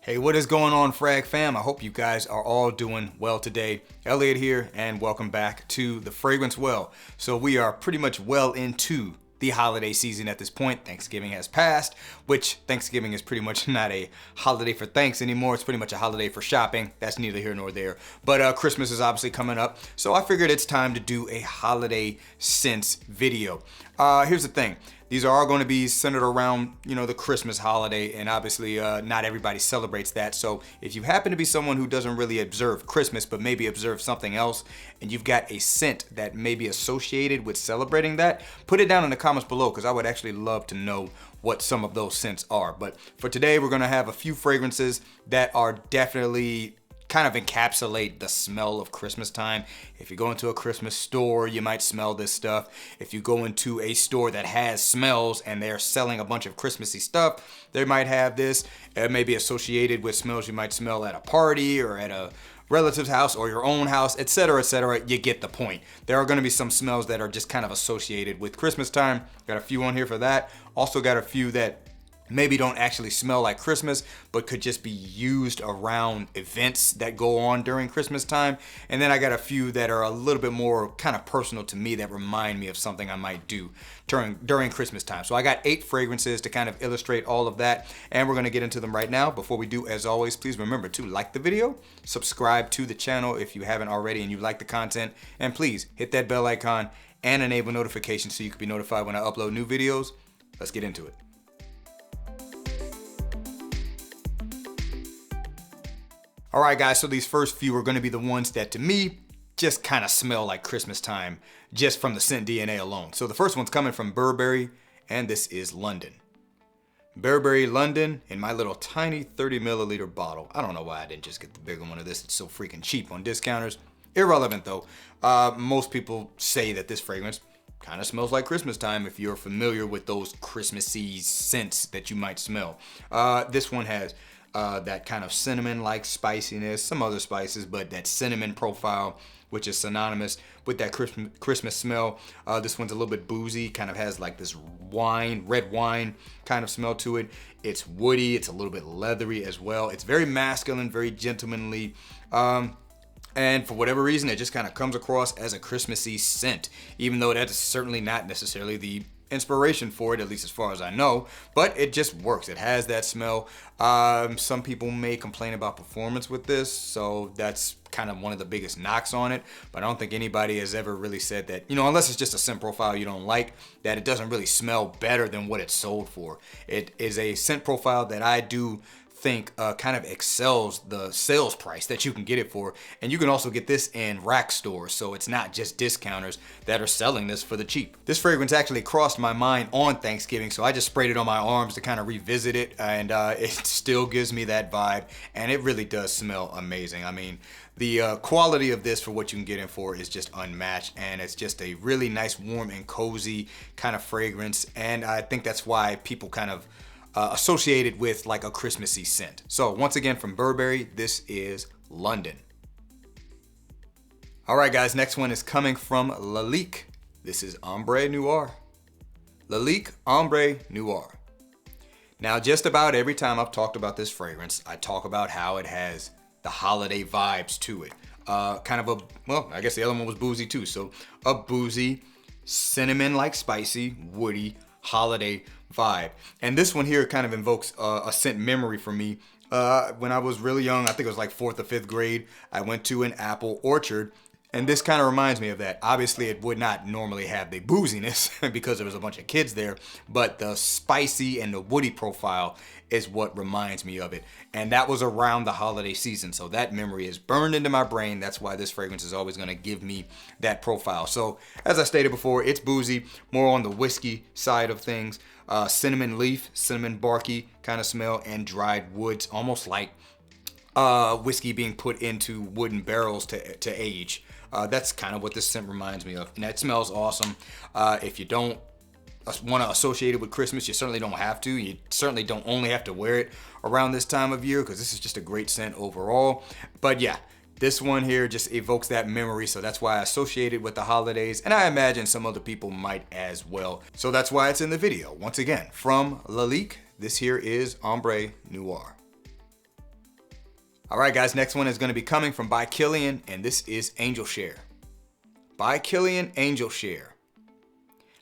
Hey, what is going on, Frag fam? I hope you guys are all doing well today. Elliot here, and welcome back to The Fragrance Well. So we are pretty much well into the holiday season at this point. Thanksgiving has passed, which Thanksgiving is pretty much not a holiday for thanks anymore. It's pretty much a holiday for shopping. That's neither here nor there. But Christmas is obviously coming up, so I figured it's time to do a holiday scents video. Here's the thing. These are all going to be centered around, the Christmas holiday, and obviously not everybody celebrates that. So if you happen to be someone who doesn't really observe Christmas, but maybe observe something else, and you've got a scent that may be associated with celebrating that, put it down in the comments below, because I would actually love to know what some of those scents are. But for today, we're going to have a few fragrances that are definitely kind of encapsulate the smell of Christmas time. If you go into a Christmas store, you might smell this stuff. If you go into a store that has smells and they're selling a bunch of Christmassy stuff, they might have this. It may be associated with smells you might smell at a party or at a relative's house or your own house, etc., etc. You get the point. There are going to be some smells that are just kind of associated with Christmas time. Got a few on here for that. Also got a few that maybe don't actually smell like Christmas, but could just be used around events that go on during Christmas time. And then I got a few that are a little bit more kind of personal to me that remind me of something I might do during Christmas time. So I got 8 fragrances to kind of illustrate all of that, and we're gonna get into them right now. Before we do, as always, please remember to like the video, subscribe to the channel if you haven't already and you like the content, and please hit that bell icon and enable notifications so you can be notified when I upload new videos. Let's get into it. All right, guys, so these first few are going to be the ones that, to me, just kind of smell like Christmas time, just from the scent DNA alone. So the first one's coming from Burberry, and this is London. Burberry London in my little tiny 30 milliliter bottle. I don't know why I didn't just get the bigger one of this. It's so freaking cheap on discounters. Irrelevant, though. Most people say that this fragrance kind of smells like Christmas time if you're familiar with those Christmassy scents that you might smell. This one has that kind of cinnamon-like spiciness, some other spices, but that cinnamon profile, which is synonymous with that Christmas smell. This one's a little bit boozy, kind of has like this red wine kind of smell to it. It's woody, it's a little bit leathery as well. It's very masculine, very gentlemanly. And for whatever reason, it just kind of comes across as a Christmassy scent, even though that's certainly not necessarily the inspiration for it, at least as far as I know, but it just works. It has that smell. Some people may complain about performance with this, so that's kind of one of the biggest knocks on it, but I don't think anybody has ever really said that, unless it's just a scent profile you don't like, that it doesn't really smell better than what it's sold for. It is a scent profile that I do think kind of excels the sales price that you can get it for, and you can also get this in rack stores, so it's not just discounters that are selling this for the cheap. This fragrance actually crossed my mind on Thanksgiving, so I just sprayed it on my arms to kind of revisit it, and it still gives me that vibe, and it really does smell amazing. I mean, the quality of this for what you can get in for is just unmatched, and it's just a really nice, warm and cozy kind of fragrance, and I think that's why people kind of associated with like a Christmassy scent. So once again, from Burberry, this is London. All right, guys, next one is coming from Lalique. This is Ombre Noire. Lalique Ombre Noire. Now, just about every time I've talked about this fragrance, I talk about how it has the holiday vibes to it. Kind of I guess the other one was boozy too. So a boozy, cinnamon-like spicy, woody, holiday vibe. And this one here kind of invokes a scent memory for me. When I was really young, I think it was like 4th or 5th grade, I went to an apple orchard, and this kind of reminds me of that. Obviously, it would not normally have the booziness because there was a bunch of kids there, but the spicy and the woody profile is what reminds me of it. And that was around the holiday season, so that memory is burned into my brain. That's why this fragrance is always going to give me that profile. So, as I stated before, it's boozy, more on the whiskey side of things. Cinnamon leaf, cinnamon barky kind of smell, and dried woods, almost like whiskey being put into wooden barrels to age. That's kind of what this scent reminds me of, and that smells awesome. If you don't want to associate it with Christmas, you certainly don't have to. You certainly don't only have to wear it around this time of year, because this is just a great scent overall. But yeah, this one here just evokes that memory, so that's why I associate it with the holidays, and I imagine some other people might as well. So that's why it's in the video. Once again, from Lalique, this here is Ombre Noire. All right, guys, next one is going to be coming from by Killian, and this is Angel Share. By Killian, Angel Share.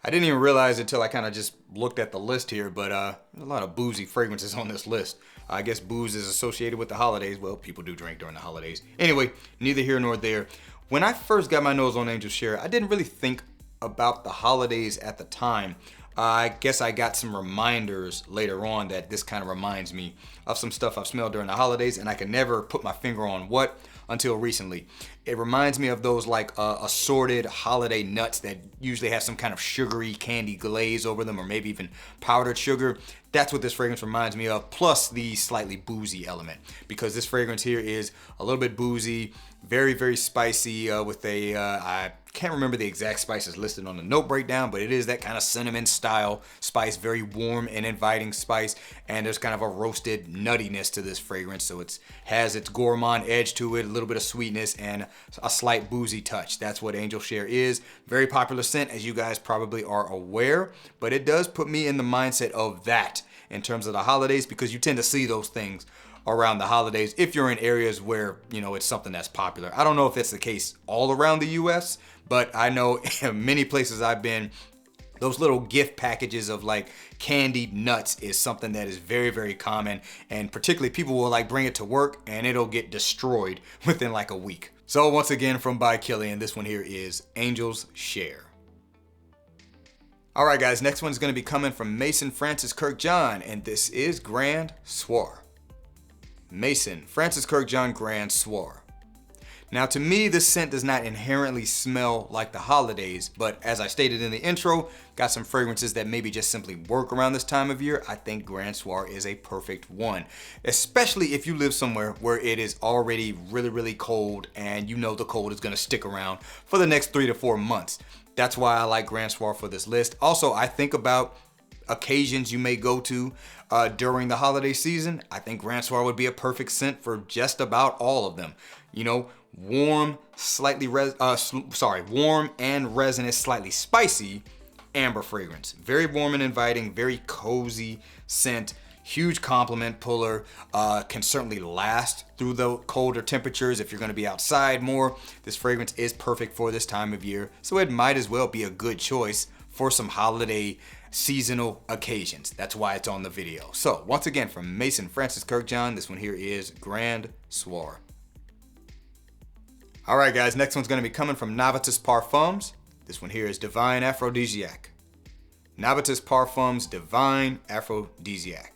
I didn't even realize until I kind of just looked at the list here, but there's a lot of boozy fragrances on this list. I guess booze is associated with the holidays. Well, people do drink during the holidays. Anyway, neither here nor there. When I first got my nose on Angel Share, I didn't really think about the holidays at the time. I guess I got some reminders later on that this kind of reminds me of some stuff I've smelled during the holidays, and I could never put my finger on what until recently. It reminds me of those like assorted holiday nuts that usually have some kind of sugary candy glaze over them, or maybe even powdered sugar. That's what this fragrance reminds me of, plus the slightly boozy element, because this fragrance here is a little bit boozy, very, very spicy with a, I can't remember the exact spices listed on the note breakdown, but it is that kind of cinnamon style spice, very warm and inviting spice, and there's kind of a roasted nuttiness to this fragrance, so it has its gourmand edge to it, a little bit of sweetness, and a slight boozy touch. That's what Angel Share is. Very popular scent, as you guys probably are aware, but it does put me in the mindset of that in terms of the holidays, because you tend to see those things around the holidays if you're in areas where, you know, it's something that's popular. I don't know if it's the case all around the US, but I know in many places I've been, those little gift packages of like candied nuts is something that is very, very common, and particularly people will like bring it to work and it'll get destroyed within like a week. So once again, from by Killian, this one here is Angel's Share. All right, guys, next one's going to be coming from Mason Francis Kirkjohn, and this is Grand Soir. Mason Francis Kirkjohn Grand Soir. Now, to me, this scent does not inherently smell like the holidays, but as I stated in the intro, got some fragrances that maybe just simply work around this time of year. I think Grand Soir is a perfect one, especially if you live somewhere where it is already really, really cold and you know the cold is going to stick around for the next 3 to 4 months. That's why I like Grand Soir for this list. Also, I think about occasions you may go to during the holiday season. I think Grand Soir would be a perfect scent for just about all of them. You know, warm, warm and resinous, slightly spicy amber fragrance. Very warm and inviting, very cozy scent. Huge compliment puller, can certainly last through the colder temperatures if you're going to be outside more. This fragrance is perfect for this time of year, so it might as well be a good choice for some holiday seasonal occasions. That's why it's on the video. So once again, from Mason Francis Kirkjohn, this one here is Grand Soir. All right, guys, next one's going to be coming from Novitus Parfums. This one here is Divine Aphrodisiac. Novitus Parfums Divine Aphrodisiac.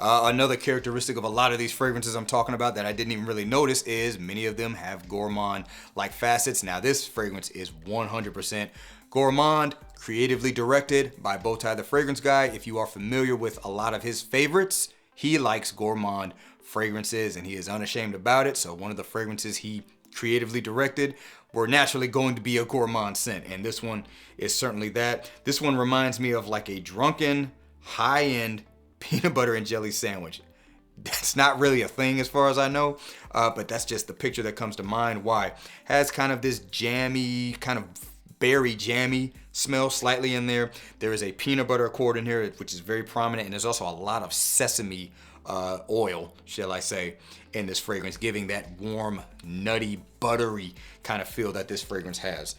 Another characteristic of a lot of these fragrances I'm talking about that I didn't even really notice is many of them have gourmand-like facets. Now, this fragrance is 100% gourmand, creatively directed by Bowtie the Fragrance Guy. If you are familiar with a lot of his favorites, he likes gourmand fragrances and he is unashamed about it. So one of the fragrances he creatively directed were naturally going to be a gourmand scent, and this one is certainly that. This one reminds me of like a drunken, high-end peanut butter and jelly sandwich. That's not really a thing as far as I know, but that's just the picture that comes to mind. Why? Has kind of this jammy, kind of berry jammy smell slightly in there. There is a peanut butter accord in here, which is very prominent, and there's also a lot of sesame oil, shall I say, in this fragrance, giving that warm, nutty, buttery kind of feel that this fragrance has.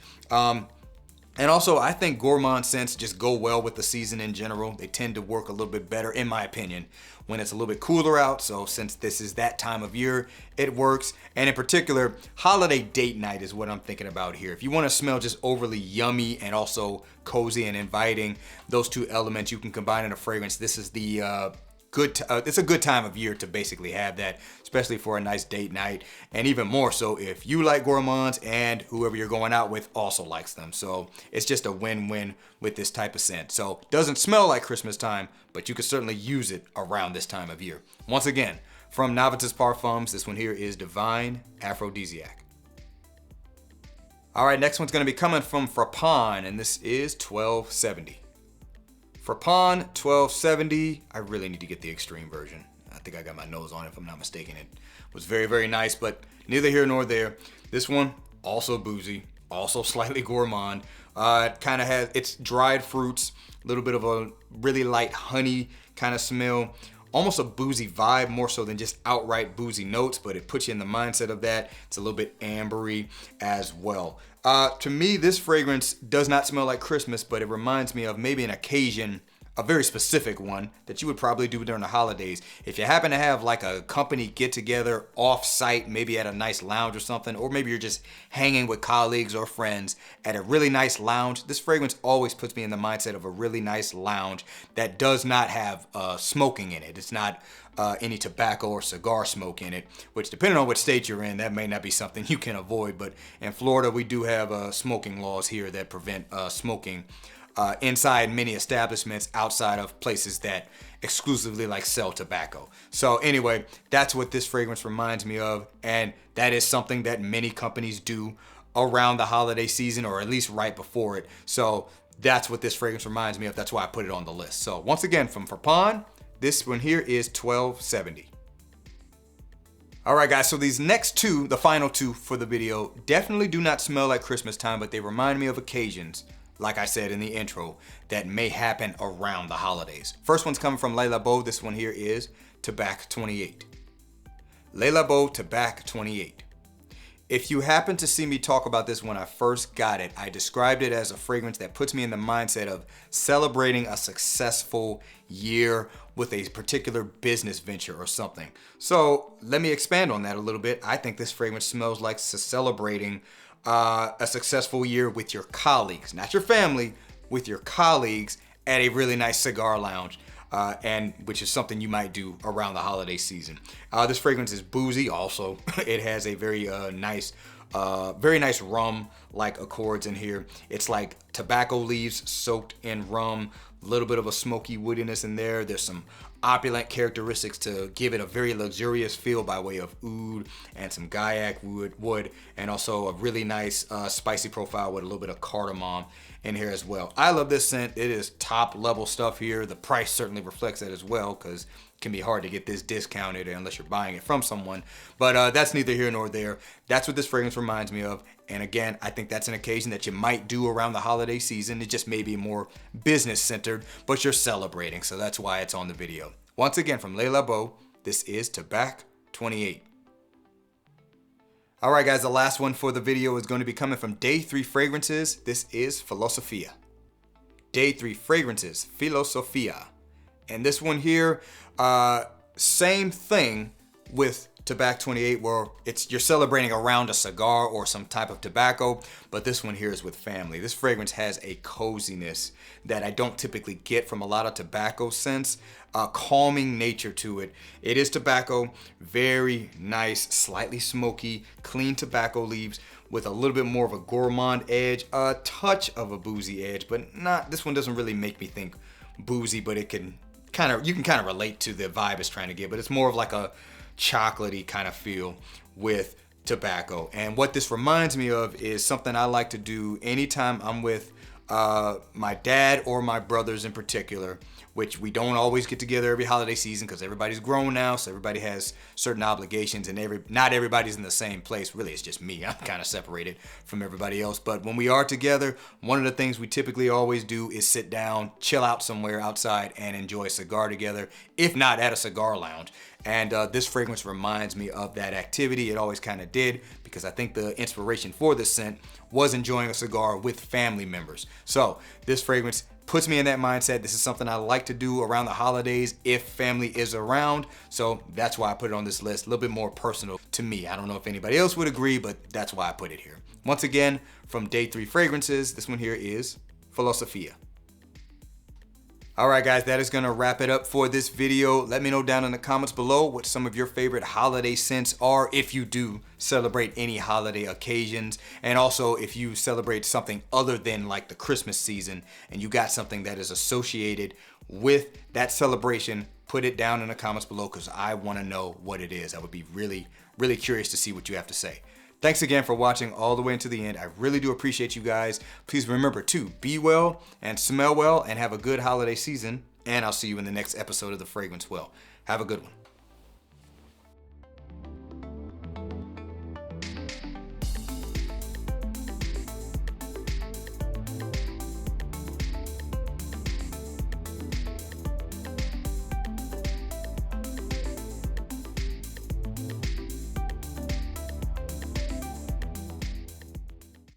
And also, I think gourmand scents just go well with the season in general. They tend to work a little bit better, in my opinion, when it's a little bit cooler out. So since this is that time of year, it works. And in particular, holiday date night is what I'm thinking about here. If you want to smell just overly yummy and also cozy and inviting, those two elements you can combine in a fragrance. This is the it's a good time of year to basically have that, especially for a nice date night, and even more so if you like gourmands and whoever you're going out with also likes them. So it's just a win-win with this type of scent. So it doesn't smell like Christmas time, but you can certainly use it around this time of year. Once again, from Novitus Parfums, this one here is Divine Aphrodisiac. All right, next one's going to be coming from Frappin, and this is 1270. Frappin 1270, I really need to get the extreme version. I think I got my nose on it if I'm not mistaken. It was very, very nice, but neither here nor there. This one, also boozy, also slightly gourmand. It kind of has, it's dried fruits, a little bit of a really light honey kind of smell. almost a boozy vibe, more so than just outright boozy notes, but it puts you in the mindset of that. It's a little bit ambery as well. To me, this fragrance does not smell like Christmas, but it reminds me of maybe an occasion, a very specific one that you would probably do during the holidays. If you happen to have like a company get together off site, maybe at a nice lounge or something, or maybe you're just hanging with colleagues or friends at a really nice lounge, this fragrance always puts me in the mindset of a really nice lounge that does not have smoking in it. It's not any tobacco or cigar smoke in it, which depending on what state you're in, that may not be something you can avoid. But in Florida, we do have smoking laws here that prevent smoking inside many establishments outside of places that exclusively like sell tobacco. So anyway, that's what this fragrance reminds me of, and that is something that many companies do around the holiday season, or at least right before it. So that's what this fragrance reminds me of. That's why I put it on the list. So once again, from Frapon, this one here is 1270. All right, guys, so these next two, the final two for the video, definitely do not smell like Christmas time, but they remind me of occasions, like I said in the intro, that may happen around the holidays. First one's coming from Le Labo. This one here is Tabac 28. Le Labo Tabac 28. If you happen to see me talk about this when I first got it, I described it as a fragrance that puts me in the mindset of celebrating a successful year with a particular business venture or something. So let me expand on that a little bit. I think this fragrance smells like celebrating a successful year with your colleagues, not your family, with your colleagues at a really nice cigar lounge, and which is something you might do around the holiday season. This fragrance is boozy also. It has a very nice rum-like accords in here. It's like tobacco leaves soaked in rum, a little bit of a smoky woodiness in there. There's some opulent characteristics to give it a very luxurious feel by way of oud and some gaiac wood, and also a really nice spicy profile with a little bit of cardamom in here as well. I love this scent. It is top level stuff here. The price certainly reflects that as well, because it can be hard to get this discounted unless you're buying it from someone, but that's neither here nor there. That's what this fragrance reminds me of. And again, I think that's an occasion that you might do around the holiday season. It just may be more business centered, but you're celebrating, so that's why it's on the video. Once again, from Le Labo, this is Tabac 28. All right, guys, the last one for the video is going to be coming from Day 3 Fragrances. This is Filosifia. Day 3 Fragrances, Filosifia. And this one here, same thing with Tabac 28, where you're celebrating around a cigar or some type of tobacco, but this one here is with family. This fragrance has a coziness that I don't typically get from a lot of tobacco scents, a calming nature to it. It is tobacco, very nice, slightly smoky, clean tobacco leaves with a little bit more of a gourmand edge, a touch of a boozy edge, but not, this one doesn't really make me think boozy, but it can you can kind of relate to the vibe it's trying to give, but it's more of like a chocolatey kind of feel with tobacco. And what this reminds me of is something I like to do anytime I'm with my dad or my brothers in particular, which we don't always get together every holiday season because everybody's grown now, so everybody has certain obligations, and not everybody's in the same place. Really, it's just me. I'm kind of separated from everybody else. But when we are together, one of the things we typically always do is sit down, chill out somewhere outside, and enjoy a cigar together, if not at a cigar lounge. And this fragrance reminds me of that activity. It always kind of did, because I think the inspiration for this scent was enjoying a cigar with family members. So this fragrance puts me in that mindset. This is something I like to do around the holidays if family is around. So that's why I put it on this list, a little bit more personal to me. I don't know if anybody else would agree, but that's why I put it here. Once again, from Day 3 Fragrances, this one here is Filosifia. All right, guys, that is going to wrap it up for this video. Let me know down in the comments below what some of your favorite holiday scents are, if you do celebrate any holiday occasions, and also if you celebrate something other than like the Christmas season and you got something that is associated with that celebration. Put it down in the comments below, because I want to know what it is. I would be really, really curious to see what you have to say. Thanks again for watching all the way into the end. I really do appreciate you guys. Please remember to be well and smell well and have a good holiday season. And I'll see you in the next episode of The Fragrance Well. Have a good one.